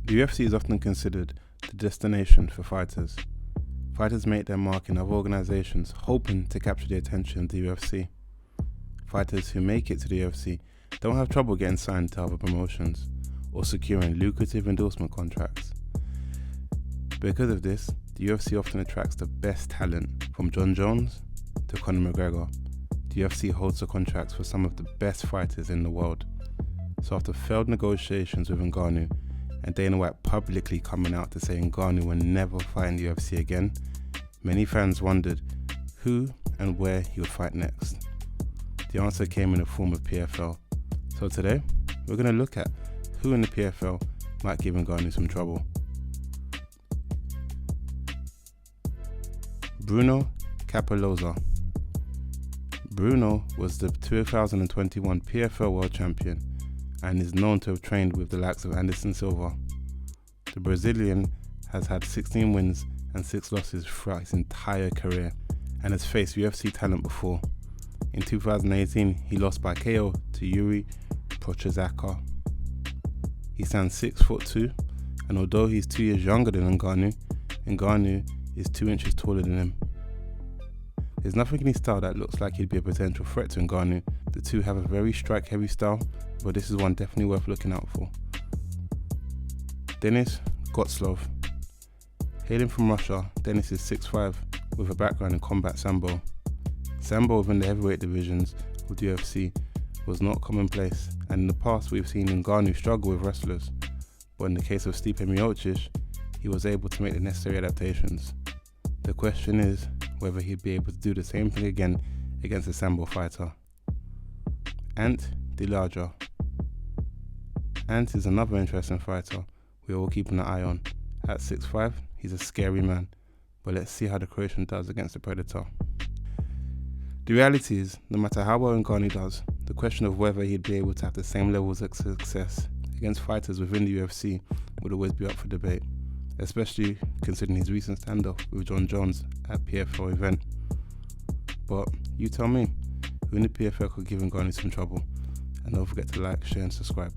The UFC is often considered the destination for fighters. Fighters make their mark in other organizations, hoping to capture the attention of the UFC. Fighters who make it to the UFC don't have trouble getting signed to other promotions or securing lucrative endorsement contracts. Because of this, the UFC often attracts the best talent, from Jon Jones to Connor McGregor. The UFC holds the contracts for some of the best fighters in the world. So after failed negotiations with Ngannou, and Dana White publicly coming out to say Ngannou will never fight in the UFC again, many fans wondered who and where he would fight next. The answer came in the form of PFL. So today, we're going to look at who in the PFL might give Ngannou some trouble. Bruno Capelloza. Bruno was the 2021 PFL World Champion and is known to have trained with the likes of Anderson Silva. The Brazilian has had 16 wins and 6 losses throughout his entire career and has faced UFC talent before. In 2018, he lost by KO to Jiri Prochazka. He stands 6'2", and although he's 2 years younger than Ngannou is 2 inches taller than him. There's nothing in his style that looks like he'd be a potential threat to Ngannou. The two have a very strike-heavy style, but this is one definitely worth looking out for. Denis Gotslov. Hailing from Russia, Denis is 6'5", with a background in combat sambo. Sambo within the heavyweight divisions of the UFC was not commonplace, and in the past we've seen Ngannou struggle with wrestlers, but in the case of Stipe Miocic, he was able to make the necessary adaptations. The question is whether he'd be able to do the same thing again against a sambo fighter. Ant Dilaja. Ant is another interesting fighter we're all keeping an eye on. At 6'5", he's a scary man, but let's see how the Croatian does against the Predator. The reality is, no matter how well Ngannou does, the question of whether he'd be able to have the same levels of success against fighters within the UFC would always be up for debate, especially considering his recent standoff with Jon Jones at PFL event. But you tell me, who in the PFL could give Ngannou some trouble? And don't forget to like, share and subscribe.